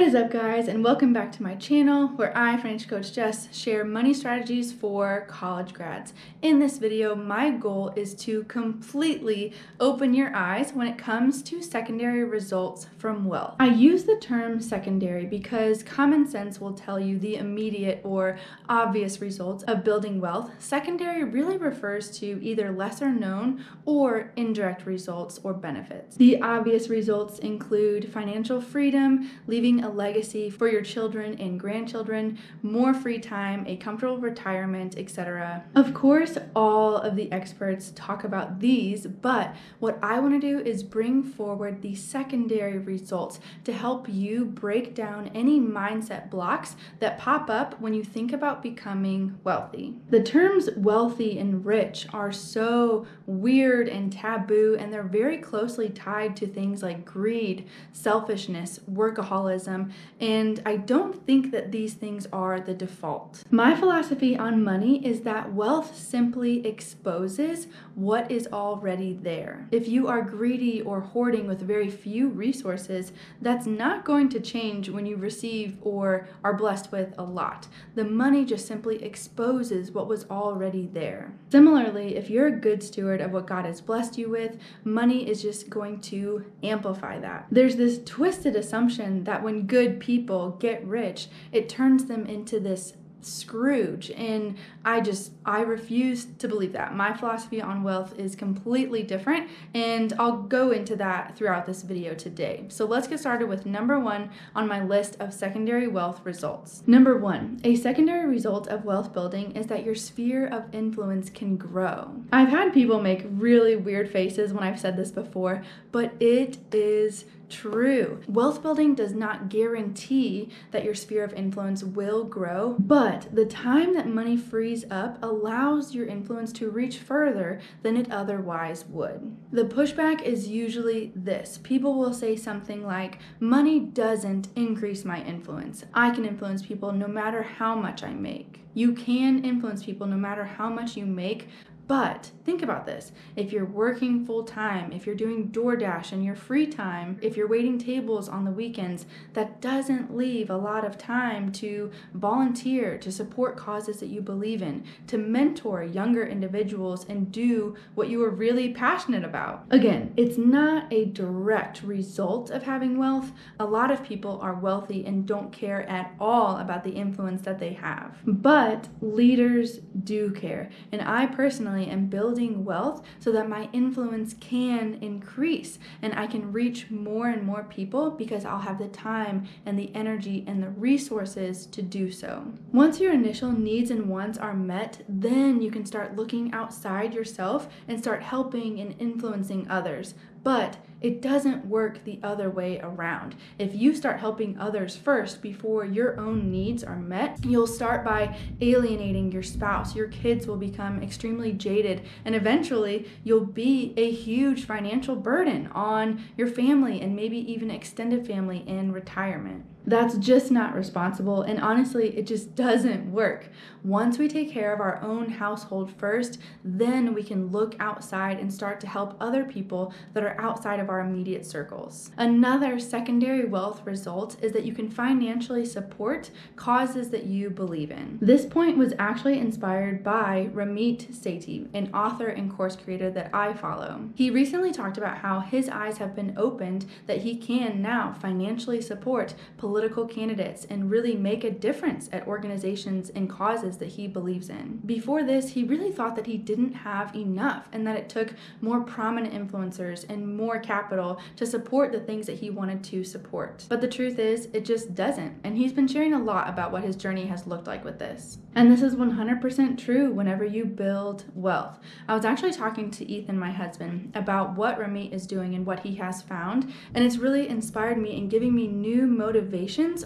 What is up, guys, and welcome back to my channel where I, financial coach Jess, share money strategies for college grads. In this video, my goal is to completely open your eyes when it comes to secondary results from wealth. I use the term secondary because common sense will tell you the immediate or obvious results of building wealth. Secondary really refers to either lesser known or indirect results or benefits. The obvious results include financial freedom, leaving a legacy for your children and grandchildren, more free time, a comfortable retirement, etc. Of course, all of the experts talk about these, but what I want to do is bring forward the secondary results to help you break down any mindset blocks that pop up when you think about becoming wealthy. The terms wealthy and rich are so weird and taboo, and they're very closely tied to things like greed, selfishness, workaholism, and I don't think that these things are the default. My philosophy on money is that wealth simply exposes what is already there. If you are greedy or hoarding with very few resources, that's not going to change when you receive or are blessed with a lot. The money just simply exposes what was already there. Similarly, if you're a good steward of what God has blessed you with, money is just going to amplify that. There's this twisted assumption that when good people get rich, it turns them into this Scrooge, and I refuse to believe that. My philosophy on wealth is completely different, and I'll go into that throughout this video today. So let's get started with number one on my list of secondary wealth results. Number one, a secondary result of wealth building is that your sphere of influence can grow. I've had people make really weird faces when I've said this before, but it is true. Wealth building does not guarantee that your sphere of influence will grow, but the time that money frees up allows your influence to reach further than it otherwise would. The pushback is usually this. People will say something like, money doesn't increase my influence. I can influence people no matter how much I make. You can influence people no matter how much you make. But think about this. If you're working full time, if you're doing DoorDash in your free time, if you're waiting tables on the weekends, that doesn't leave a lot of time to volunteer, to support causes that you believe in, to mentor younger individuals and do what you are really passionate about. Again, it's not a direct result of having wealth. A lot of people are wealthy and don't care at all about the influence that they have. But leaders do care. And I personally am building wealth so that my influence can increase and I can reach more and more people because I'll have the time and the energy and the resources to do so. Once your initial needs and wants are met, then you can start looking outside yourself and start helping and influencing others. But it doesn't work the other way around. If you start helping others first before your own needs are met, you'll start by alienating your spouse. Your kids will become extremely jaded, and eventually you'll be a huge financial burden on your family and maybe even extended family in retirement. That's just not responsible, and honestly, it just doesn't work. Once we take care of our own household first, then we can look outside and start to help other people that are outside of our immediate circles. Another secondary wealth result is that you can financially support causes that you believe in. This point was actually inspired by Ramit Sethi, an author and course creator that I follow. He recently talked about how his eyes have been opened that he can now financially support political candidates and really make a difference at organizations and causes that he believes in. Before this, he really thought that he didn't have enough and that it took more prominent influencers and more capital to support the things that he wanted to support. But the truth is, it just doesn't. And he's been sharing a lot about what his journey has looked like with this. And this is 100% true whenever you build wealth. I was actually talking to Ethan, my husband, about what Ramit is doing and what he has found, and it's really inspired me and giving me new motivation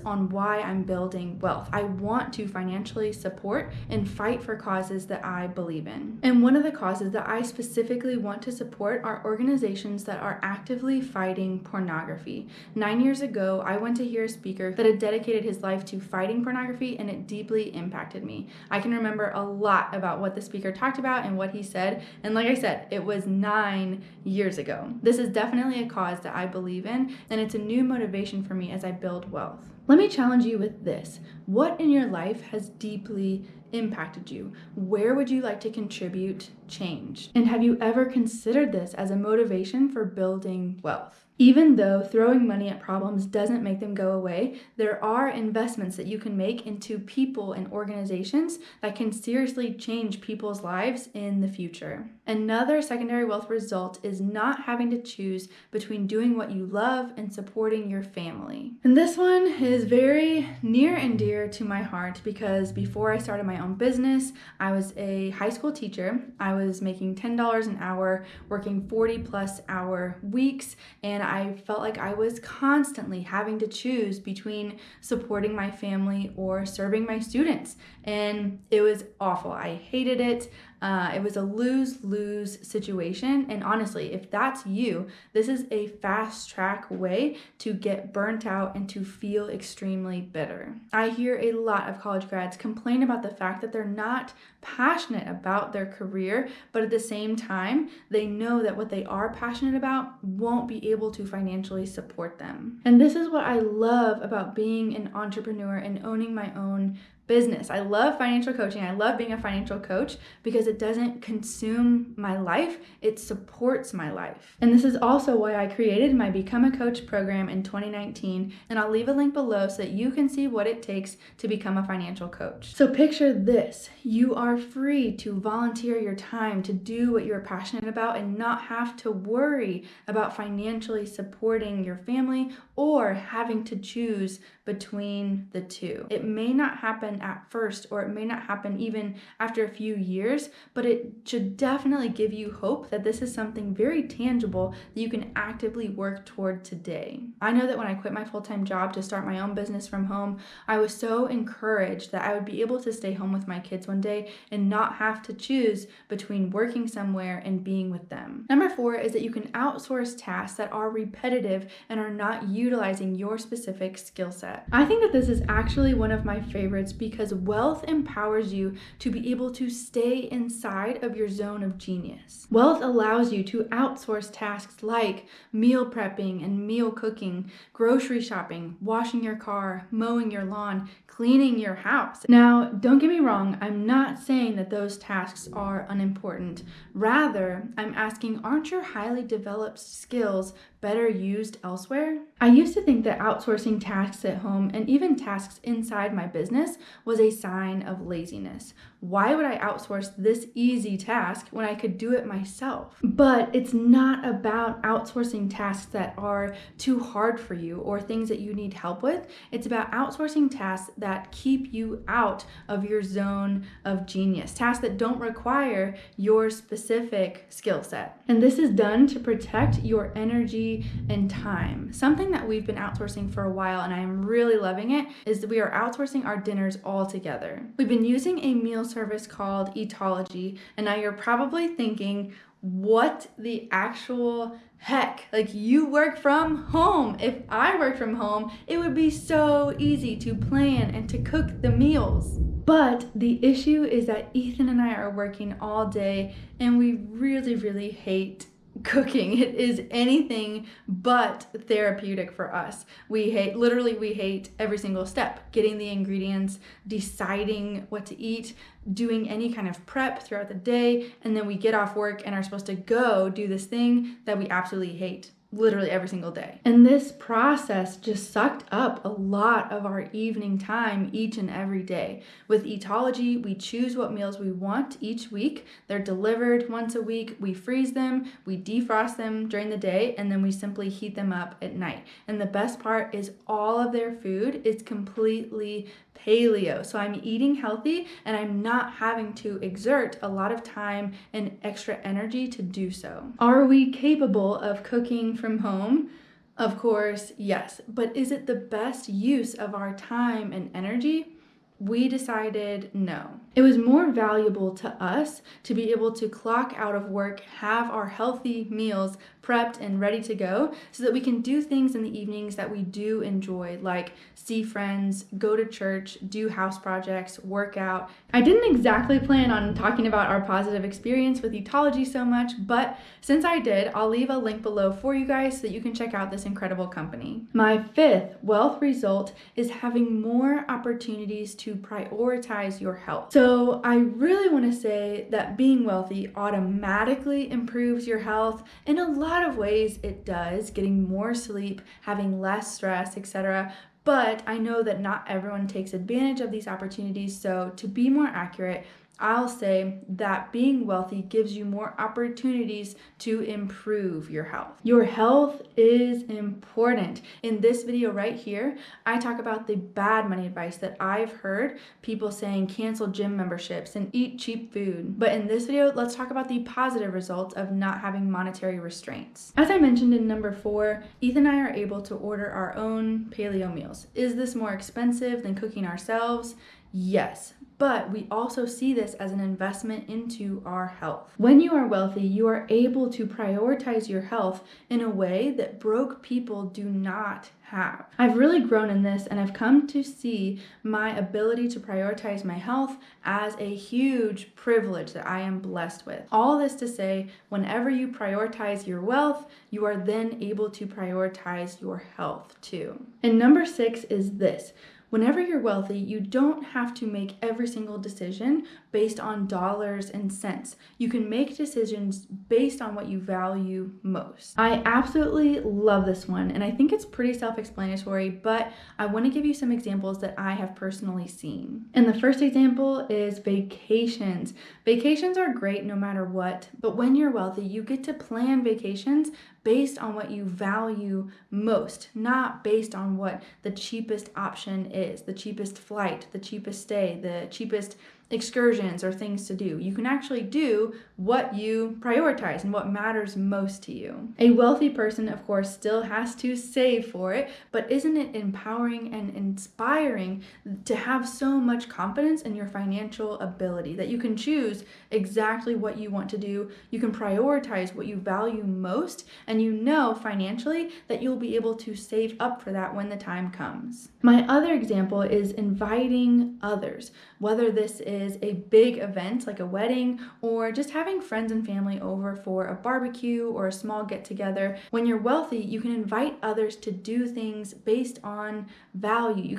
on why I'm building wealth. I want to financially support and fight for causes that I believe in. And one of the causes that I specifically want to support are organizations that are actively fighting pornography. 9 years ago, I went to hear a speaker that had dedicated his life to fighting pornography, and it deeply impacted me. I can remember a lot about what the speaker talked about and what he said, and like I said, it was 9 years ago. This is definitely a cause that I believe in, and it's a new motivation for me as I build wealth. Let me challenge you with this. What in your life has deeply impacted you? Where would you like to contribute change? And have you ever considered this as a motivation for building wealth? Even though throwing money at problems doesn't make them go away, there are investments that you can make into people and organizations that can seriously change people's lives in the future. Another secondary wealth result is not having to choose between doing what you love and supporting your family. And this one is very near and dear to my heart because before I started my own business, I was a high school teacher. I was making $10 an hour, working 40+ hour weeks, and I felt like I was constantly having to choose between supporting my family or serving my students. And it was awful. I hated it. It was a lose-lose situation. And honestly, if that's you, this is a fast track way to get burnt out and to feel extremely bitter. I hear a lot of college grads complain about the fact that they're not passionate about their career, but at the same time, they know that what they are passionate about won't be able to financially support them. And this is what I love about being an entrepreneur and owning my own business. I love financial coaching. I love being a financial coach because it doesn't consume my life, it supports my life. And this is also why I created my Become a Coach program in 2019, and I'll leave a link below so that you can see what it takes to become a financial coach. So picture this, you are free to volunteer your time to do what you're passionate about and not have to worry about financially supporting your family or having to choose between the two. It may not happen at first, or it may not happen even after a few years, but it should definitely give you hope that this is something very tangible that you can actively work toward today. I know that when I quit my full-time job to start my own business from home, I was so encouraged that I would be able to stay home with my kids one day and not have to choose between working somewhere and being with them. Number 4 is that you can outsource tasks that are repetitive and are not utilizing your specific skill set. I think that this is actually one of my favorites because wealth empowers you to be able to stay inside of your zone of genius. Wealth allows you to outsource tasks like meal prepping and meal cooking, grocery shopping, washing your car, mowing your lawn, cleaning your house. Now, don't get me wrong, I'm not saying that those tasks are unimportant. Rather, I'm asking, aren't your highly developed skills better used elsewhere? I used to think that outsourcing tasks at home and even tasks inside my business was a sign of laziness. Why would I outsource this easy task when I could do it myself? But it's not about outsourcing tasks that are too hard for you or things that you need help with. It's about outsourcing tasks that keep you out of your zone of genius, tasks that don't require your specific skill set. And this is done to protect your energy and time. Something that we've been outsourcing for a while, and I am really loving it, is that we are outsourcing our dinners all together. We've been using a meal service called Eatology, and now you're probably thinking, what the actual heck? Like, you work from home. If I worked from home, it would be so easy to plan and to cook the meals. But the issue is that Ethan and I are working all day, and we really hate cooking. It is anything but therapeutic for us. We hate every single step, getting the ingredients, deciding what to eat, doing any kind of prep throughout the day, and then we get off work and are supposed to go do this thing that we absolutely hate. Literally every single day. And this process just sucked up a lot of our evening time each and every day. With Eatology, we choose what meals we want each week. They're delivered once a week. We freeze them, we defrost them during the day, and then we simply heat them up at night. And the best part is all of their food is completely paleo. So I'm eating healthy and I'm not having to exert a lot of time and extra energy to do so. Are we capable of cooking from home? Of course, yes. But is it the best use of our time and energy? We decided no. It was more valuable to us to be able to clock out of work, have our healthy meals prepped and ready to go so that we can do things in the evenings that we do enjoy, like see friends, go to church, do house projects, work out. I didn't exactly plan on talking about our positive experience with Eatology so much, but since I did, I'll leave a link below for you guys so that you can check out this incredible company. My fifth wealth result is having more opportunities to prioritize your health. So I really want to say that being wealthy automatically improves your health. In a lot of ways it does, getting more sleep, having less stress, etc. But I know that not everyone takes advantage of these opportunities, so to be more accurate, I'll say that being wealthy gives you more opportunities to improve your health. Your health is important. In this video right here, I talk about the bad money advice that I've heard people saying cancel gym memberships and eat cheap food. But in this video, let's talk about the positive results of not having monetary restraints. As I mentioned in number 4, Ethan and I are able to order our own paleo meals. Is this more expensive than cooking ourselves? Yes. But we also see this as an investment into our health. When you are wealthy, you are able to prioritize your health in a way that broke people do not have. I've really grown in this, and I've come to see my ability to prioritize my health as a huge privilege that I am blessed with. All this to say, whenever you prioritize your wealth, you are then able to prioritize your health too. And number 6 is this. Whenever you're wealthy, you don't have to make every single decision based on dollars and cents. You can make decisions based on what you value most. I absolutely love this one, and I think it's pretty self-explanatory, but I want to give you some examples that I have personally seen. And the first example is vacations. Vacations are great no matter what, but when you're wealthy, you get to plan vacations based on what you value most, not based on what the cheapest option is, the cheapest flight, the cheapest stay, the cheapest excursions or things to do. You can actually do what you prioritize and what matters most to you. A wealthy person, of course, still has to save for it, but isn't it empowering and inspiring to have so much confidence in your financial ability that you can choose exactly what you want to do, you can prioritize what you value most, and you know financially that you'll be able to save up for that when the time comes. My other example is inviting others, whether this is a big event like a wedding or just having friends and family over for a barbecue or a small get-together. When you're wealthy, you can invite others to do things based on value. You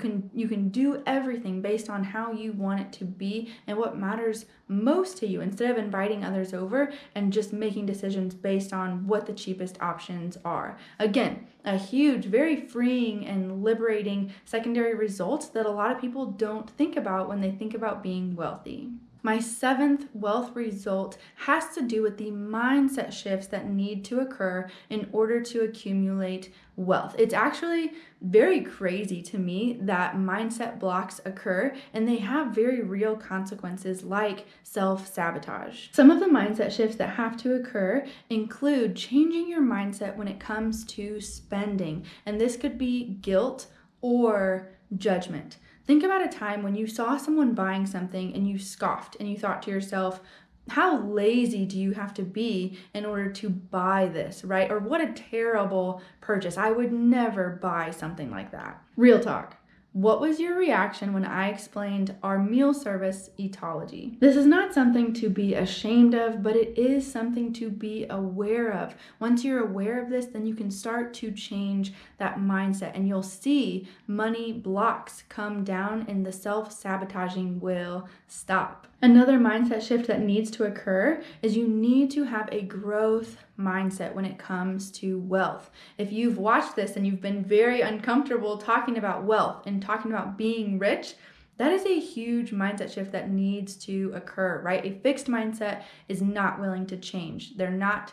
can do everything based on how you want it to be and what matters most to you, instead of inviting others over and just making decisions based on what the cheapest options are. Again, a huge, very freeing and liberating secondary result that a lot of people don't think about when they think about being wealthy. My 7th wealth result has to do with the mindset shifts that need to occur in order to accumulate wealth. It's actually very crazy to me that mindset blocks occur, and they have very real consequences like self-sabotage. Some of the mindset shifts that have to occur include changing your mindset when it comes to spending, and this could be guilt or judgment. Think about a time when you saw someone buying something and you scoffed and you thought to yourself, how lazy do you have to be in order to buy this, right? Or what a terrible purchase. I would never buy something like that. Real talk. What was your reaction when I explained our meal service, Eatology? This is not something to be ashamed of, but it is something to be aware of. Once you're aware of this, then you can start to change that mindset, and you'll see money blocks come down and the self-sabotaging will stop. Another mindset shift that needs to occur is you need to have a growth mindset when it comes to wealth. If you've watched this and you've been very uncomfortable talking about wealth and talking about being rich, that is a huge mindset shift that needs to occur, right? A fixed mindset is not willing to change. They're not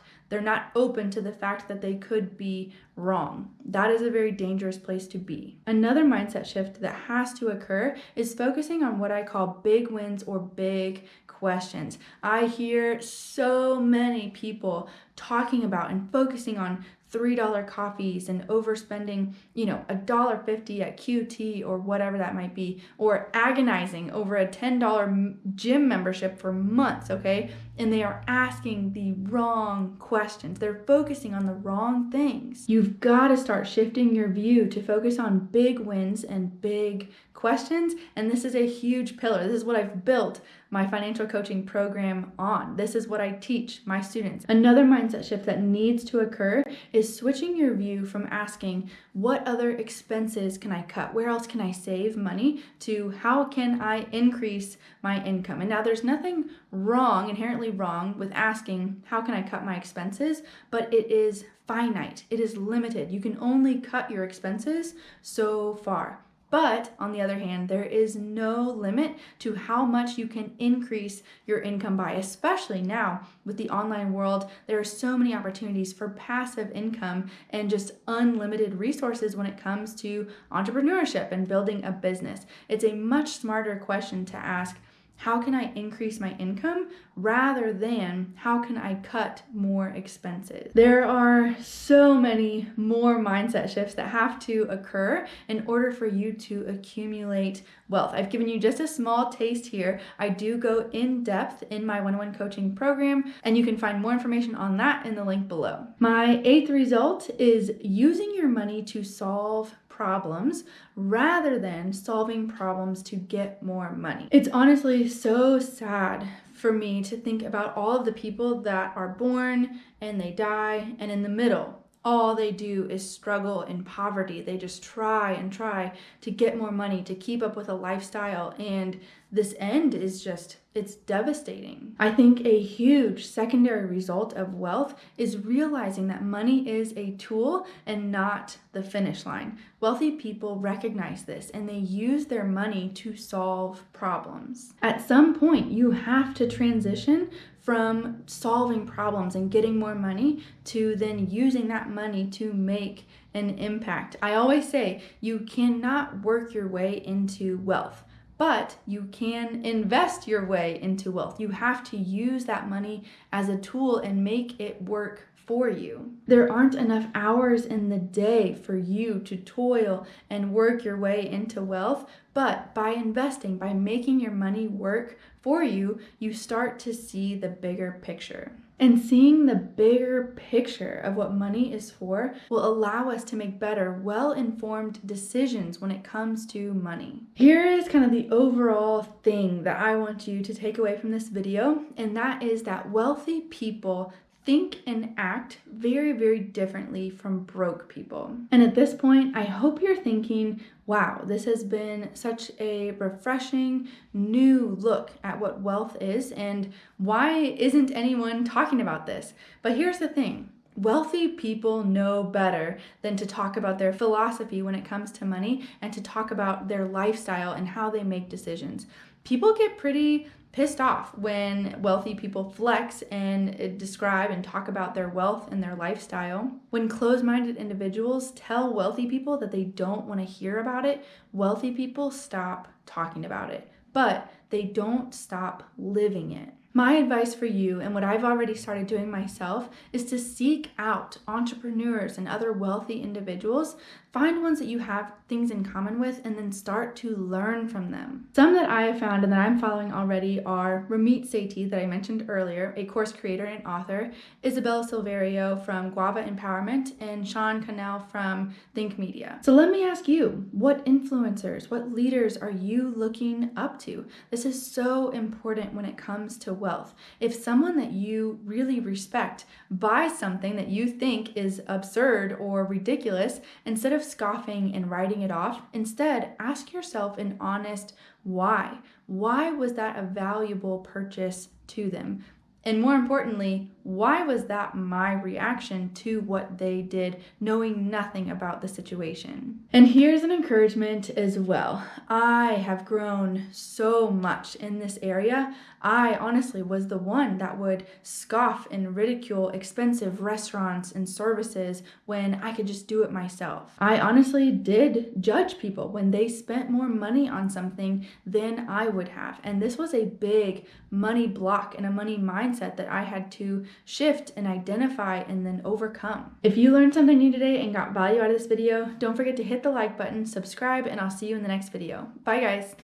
open to the fact that they could be wrong. That is a very dangerous place to be. Another mindset shift that has to occur is focusing on what I call big wins or big questions. I hear so many people talking about and focusing on $3 coffees and overspending, $1.50 at QT or whatever that might be, or agonizing over a $10 gym membership for months, okay? And they are asking the wrong questions. They're focusing on the wrong things. You've got to start shifting your view to focus on big wins and big questions. And this is a huge pillar. This is what I've built my financial coaching program on. This is what I teach my students. Another mindset shift that needs to occur is switching your view from asking, what other expenses can I cut? Where else can I save money? To how can I increase my income? And now there's nothing wrong, inherently wrong, with asking, how can I cut my expenses? But it is finite. It is limited. You can only cut your expenses so far. But on the other hand, there is no limit to how much you can increase your income by, especially now with the online world. There are so many opportunities for passive income and just unlimited resources when it comes to entrepreneurship and building a business. It's a much smarter question to ask, how can I increase my income, rather than how can I cut more expenses? There are so many more mindset shifts that have to occur in order for you to accumulate wealth. I've given you just a small taste here. I do go in depth in my one-on-one coaching program, and you can find more information on that in the link below. My 8th result is using your money to solve problems rather than solving problems to get more money. It's honestly so sad for me to think about all of the people that are born and they die, and in the middle, all they do is struggle in poverty. They just try and try to get more money, to keep up with a lifestyle, and this end is just, it's devastating. I think a huge secondary result of wealth is realizing that money is a tool and not the finish line. Wealthy people recognize this and they use their money to solve problems. At some point, you have to transition from solving problems and getting more money to then using that money to make an impact. I always say you cannot work your way into wealth, but you can invest your way into wealth. You have to use that money as a tool and make it work for you. There aren't enough hours in the day for you to toil and work your way into wealth, but by investing, by making your money work for you, you start to see the bigger picture. And seeing the bigger picture of what money is for will allow us to make better, well-informed decisions when it comes to money. Here is kind of the overall thing that I want you to take away from this video, and that is that wealthy people think and act very, very differently from broke people. And at this point, I hope you're thinking, wow, this has been such a refreshing new look at what wealth is, and why isn't anyone talking about this? But here's the thing. Wealthy people know better than to talk about their philosophy when it comes to money and to talk about their lifestyle and how they make decisions. People get pretty pissed off when wealthy people flex and describe and talk about their wealth and their lifestyle. When closed-minded individuals tell wealthy people that they don't want to hear about it, wealthy people stop talking about it, but they don't stop living it. My advice for you, and what I've already started doing myself, is to seek out entrepreneurs and other wealthy individuals. Find ones that you have things in common with, and then start to learn from them. Some that I have found and that I'm following already are Ramit Sethi, that I mentioned earlier, a course creator and author, Isabella Silverio from Guava Empowerment, and Sean Cannell from Think Media. So let me ask you, what influencers, what leaders are you looking up to? This is so important when it comes to wealth. If someone that you really respect buys something that you think is absurd or ridiculous, instead of scoffing and writing it off, instead ask yourself an honest why. Why was that a valuable purchase to them? And more importantly, why was that my reaction to what they did, knowing nothing about the situation? And here's an encouragement as well. I have grown so much in this area. I honestly was the one that would scoff and ridicule expensive restaurants and services when I could just do it myself. I honestly did judge people when they spent more money on something than I would have. And this was a big money block and a money mindset that I had to shift and identify and then overcome. If you learned something new today and got value out of this video, don't forget to hit the like button, subscribe, and I'll see you in the next video. Bye guys.